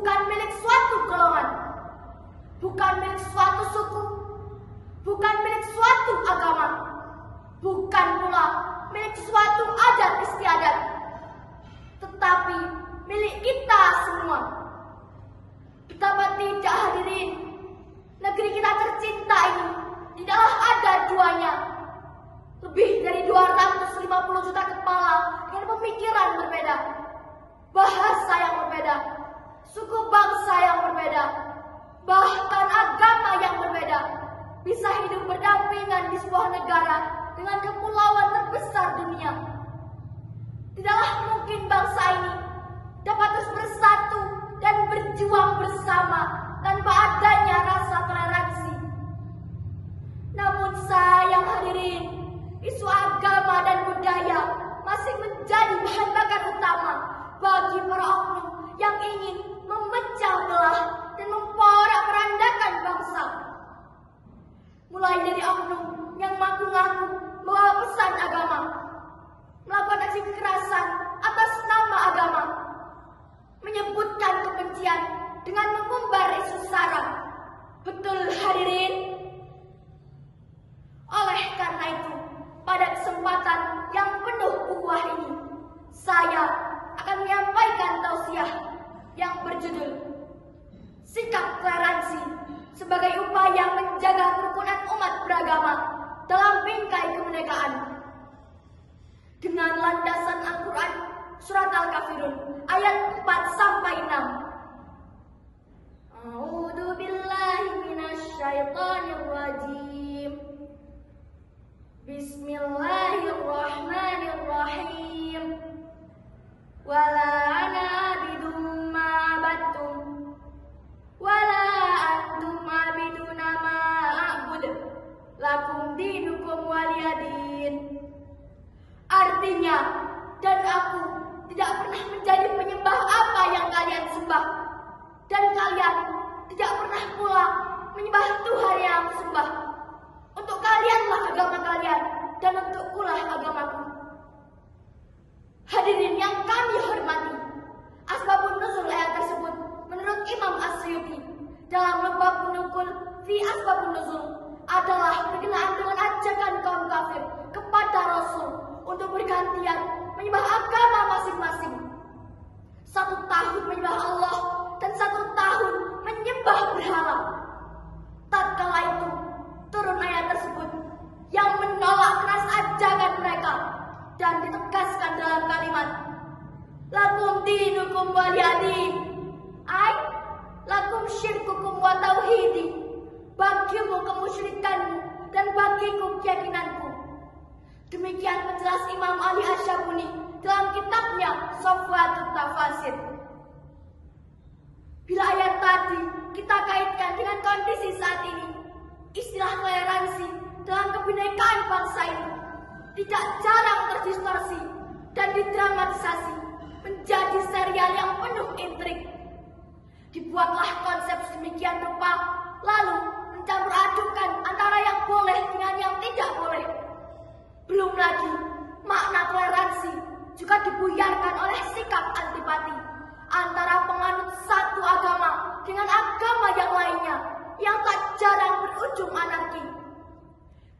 bukan milik suatu golongan, bukan milik suatu suku, bukan milik suatu agama, bukan pula milik suatu adat istiadat, tetapi milik kita semua. Betapa tidak hadirin, negeri kita tercinta ini tidaklah ada duanya. Lebih dari 250 juta kepala dengan pemikiran berbeda, bahasa yang berbeda, suku bangsa yang berbeda, bahkan agama yang berbeda, bisa hidup berdampingan di sebuah negara dengan kepulauan terbesar dunia. Tidaklah mungkin bangsa ini dapat terus bersatu dan berjuang bersama tanpa adanya rasa toleransi. Namun sayang hadirin, isu agama dan budaya masih menjadi bahan bakar utama bagi para oknum yang ingin memecah belah dan memporak-porandakan bangsa. Mulai dari oknum yang mengaku-ngaku bawa pesan agama, melakukan aksi kekerasan atas nama agama, menyebutkan kebencian dengan mengumbar isu sara. Betul hadirin? Oleh karena itu, pada kesempatan yang penuh ukhuwah ini, saya akan menyampaikan tausiah yang berjudul Sikap Toleransi sebagai upaya menjaga kerukunan umat beragama dalam bingkai kemerdekaan. Dengan landasan Al-Quran Surat Al-Kafirun ayat 4-6. A'udzu billahi minasyaitonir rajim. Bismillahirrahmanirrahim. Wala ana abidum ma abattum wala antum abiduna ma a'bud lakum dinukum waliyadin. Artinya, dan aku tidak pernah menjadi penyembah apa yang kalian sembah, dan kalian tidak pernah pula menyembah Tuhan yang aku sembah. Untuk kalianlah agama kalian, dan untukkulah agamaku. Hadirin yang kami hormati, asbabun nuzul ayat tersebut menurut Imam As-Suyuti dalam Lubabun Nukul fi Asbabun Nuzul adalah berkenaan dengan ajakan kaum kafir kepada Rasul untuk bergantian menyembah agama masing-masing. 1 tahun menyembah Allah dan 1 tahun menyembah berhala. Tatkala itu turun ayat tersebut yang menolak keras ajakan mereka dan ditegaskan dalam kalimat lakum dinukum waliyadin, ay lakum syirkukum wa tauhidi, bagimu kemusyrikanmu dan bagiku keyakinanku. Demikian penjelas Imam Ali Asy-Syabuni dalam kitabnya Safwatut Tafasir. Bila ayat tadi kita kaitkan dengan kondisi saat ini, istilah toleransi dalam kebinekaan bangsa ini tidak jarang terdistorsi dan didramatisasi menjadi serial yang penuh intrik. Dibuatlah konsep sedemikian rupa, lalu mencampur adukan antara yang boleh dengan yang tidak boleh. Belum lagi, makna toleransi juga dibuyarkan oleh sikap antipati antara penganut satu agama dengan agama yang lainnya yang tak jarang berujung anarki.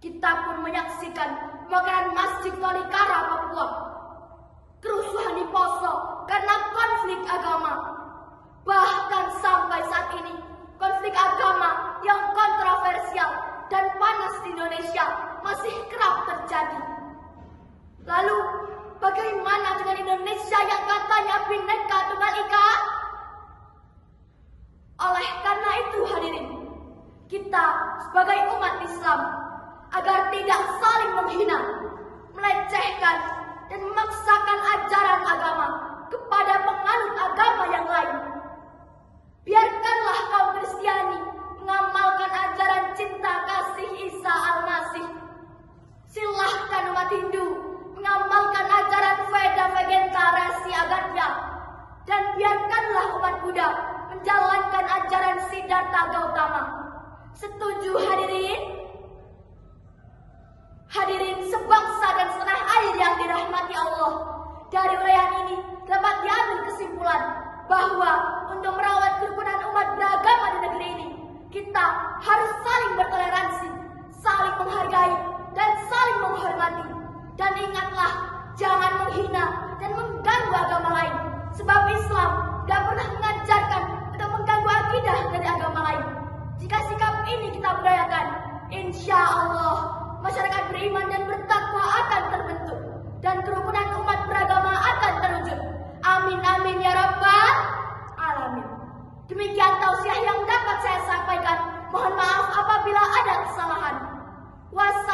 Kita pun menyaksikan kebakaran Masjid Tolikara, Papua, kerusuhan di Poso karena konflik agama. Bahkan sampai saat ini, konflik agama yang kontroversial dan panas di Indonesia masih kerap terjadi. Lalu, bagaimana dengan Indonesia yang katanya Bhinneka Tunggal Ika? Oleh karena itu hadirin, kita sebagai umat Islam agar tidak saling menghina, melecehkan, dan memaksakan ajaran agama kepada penganut agama yang lain. Biarkanlah kaum Kristiani mengamalkan ajaran cinta kasih Isa Al-Masih. Silahkan umat Hindu mengamalkan ajaran Veda Vegeta Resi Agatya. Dan biarkanlah umat Buddha menjalankan ajaran Siddhartha Gautama. Setuju hadirin? Hadirin sebangsa dan setanah air yang dirahmati Allah, dari uraian ini dapat diambil kesimpulan bahwa untuk merawat Wassalamualaikum